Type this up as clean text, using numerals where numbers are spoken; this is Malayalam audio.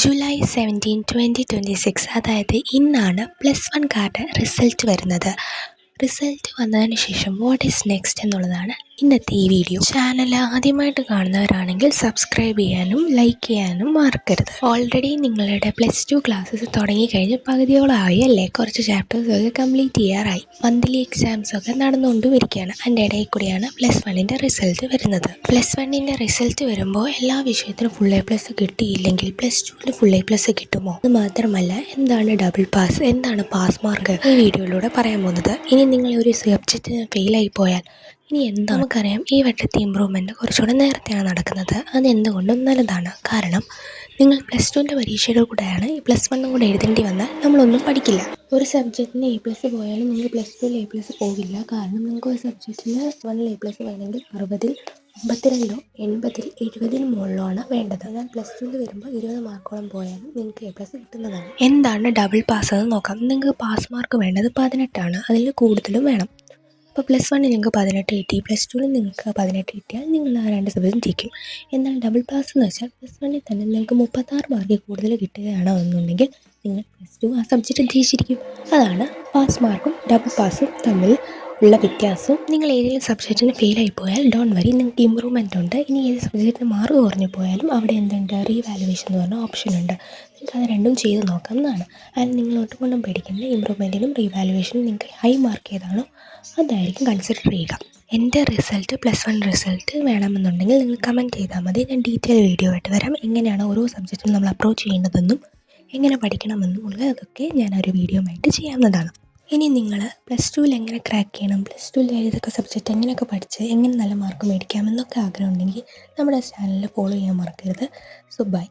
ജൂലൈ 17, 2026 അതായത് ഇന്നാണ് +1 കാർഡ് റിസൾട്ട് വരുന്നത്. റിസൾട്ട് വന്നതിന് ശേഷം വാട്ട് ഈസ് നെക്സ്റ്റ് എന്നുള്ളതാണ് ഇന്നത്തെ ഈ വീഡിയോ. ചാനൽ ആദ്യമായിട്ട് കാണുന്നവരാണെങ്കിൽ സബ്സ്ക്രൈബ് ചെയ്യാനും ലൈക്ക് ചെയ്യാനും മറക്കരുത്. ഓൾറെഡി നിങ്ങളുടെ +2 ക്ലാസ്സസ് തുടങ്ങിക്കഴിഞ്ഞ് പകുതിയോളമായി അല്ലേ? കുറച്ച് ചാപ്റ്റേഴ്സൊക്കെ കംപ്ലീറ്റ് ചെയ്യാറായി. മന്ത്ലി എക്സാംസ് ഒക്കെ നടന്നുകൊണ്ടിരിക്കുകയാണ്. അതിൻ്റെ ഇടയിൽ കൂടിയാണ് +1ൻ്റെ റിസൾട്ട് വരുന്നത്. +1ൻ്റെ റിസൾട്ട് വരുമ്പോൾ എല്ലാ വിഷയത്തിനും ഫുൾ A+ കിട്ടിയില്ലെങ്കിൽ +2ന് ഫുൾ A+ കിട്ടുമോ? അത് മാത്രമല്ല, എന്താണ് ഡബിൾ പാസ്, എന്താണ് പാസ് മാർക്ക്, ഈ വീഡിയോയിലൂടെ പറയാൻ പോകുന്നത്. ഇനി നിങ്ങൾ ഒരു സബ്ജക്റ്റിന് ഫെയിലായി പോയാൽ ഇനി എന്താ? നമുക്കറിയാം, ഈ വട്ടത്തെ ഇമ്പ്രൂവ്മെൻറ്റ് കുറച്ചുകൂടെ നേരത്തെയാണ് നടക്കുന്നത്. അതെന്തുകൊണ്ടും നല്ലതാണ്. കാരണം നിങ്ങൾ +2ൻ്റെ പരീക്ഷയുടെ കൂടെയാണ് ഈ +1 കൂടെ എഴുതേണ്ടി വന്നാൽ നമ്മളൊന്നും പഠിക്കില്ല. ഒരു സബ്ജക്റ്റിന് A+ പോയാലും നിങ്ങൾ +2ൽ A+ പോകില്ല. കാരണം നിങ്ങൾക്ക് ഒരു സബ്ജക്റ്റിന് 1ൽ A+ വേണമെങ്കിൽ 60-ൽ 52, 80-ൽ 70-ന് മുകളിലാണ് വേണ്ടത്. എന്നാൽ +2ൽ വരുമ്പോൾ 20 മാർക്കോളം പോയാലും നിങ്ങൾക്ക് A+ കിട്ടുന്നതാണ്. എന്താണ് ഡബിൾ പാസ് എന്ന് നോക്കാം. നിങ്ങൾക്ക് പാസ് മാർക്ക് വേണ്ടത് 18 അതിൽ കൂടുതലും വേണം. അപ്പോൾ +1ൽ നിങ്ങൾക്ക് 18 കിട്ടി, +2ൽ നിങ്ങൾക്ക് 18 കിട്ടിയാൽ നിങ്ങൾ ആ 2 സബ്ജക്റ്റും ജയിക്കും. എന്നാൽ ഡബിൾ പാസ് എന്ന് വെച്ചാൽ +1ൽ തന്നെ നിങ്ങൾക്ക് 36 മാർക്ക് കൂടുതൽ കിട്ടുകയാണോ എന്നുണ്ടെങ്കിൽ നിങ്ങൾ +2 ആ സബ്ജക്റ്റ് ജയിച്ചിരിക്കും. അതാണ് പാസ് മാർക്കും ഡബിൾ പാസും തമ്മിൽ ഉള്ള വ്യത്യാസവും. നിങ്ങൾ ഏതെങ്കിലും സബ്ജക്റ്റിന് ഫെയിലായി പോയാൽ ഡോണ്ട് വരി, നിങ്ങൾക്ക് ഇമ്പ്രൂവ്മെൻ്റ് ഉണ്ട്. ഇനി ഏത് സബ്ജക്റ്റിന് മാർക്ക് കുറഞ്ഞു പോയാലും അവിടെ എന്തുണ്ട്, റീവാലുവേഷൻ എന്ന് പറഞ്ഞ ഓപ്ഷൻ ഉണ്ട്. നിങ്ങൾക്ക് അത് രണ്ടും ചെയ്ത് നോക്കാവുന്നതാണ്. ആൻഡ് നിങ്ങൾ ഒട്ടുകൊണ്ടും പേടിക്കേണ്ട. ഇമ്പ്രൂവ്മെൻറ്റിനും റീവാലുവേഷനും നിങ്ങൾക്ക് ഹൈ മാർക്ക് ഏതാണോ അതായിരിക്കും കൺസിഡർ ചെയ്യുക. എൻ്റെ റിസൾട്ട് +1 റിസൾട്ട് വേണമെന്നുണ്ടെങ്കിൽ നിങ്ങൾ കമൻറ്റ് ചെയ്താൽ മതി. ഞാൻ ഡീറ്റെയിൽ വീഡിയോ ആയിട്ട് വരാം. എങ്ങനെയാണ് ഓരോ സബ്ജക്റ്റിനും നമ്മൾ അപ്രോച്ച് ചെയ്യേണ്ടതെന്നും എങ്ങനെ പഠിക്കണമെന്നും ഉള്ളതൊക്കെ ഞാൻ ഒരു വീഡിയോ ആയിട്ട് ചെയ്യാവുന്നതാണ്. ഇനി നിങ്ങൾ +2ൽ എങ്ങനെ ക്രാക്ക് ചെയ്യണം, +2ൽ ഏതൊക്കെ സബ്ജക്റ്റ് എങ്ങനെയൊക്കെ പഠിച്ച് എങ്ങനെ നല്ല മാർക്ക് മേടിക്കാമെന്നൊക്കെ ആഗ്രഹം ഉണ്ടെങ്കിൽ നമ്മുടെ ചാനൽ ഫോളോ ചെയ്യാൻ മറക്കരുത്. So by.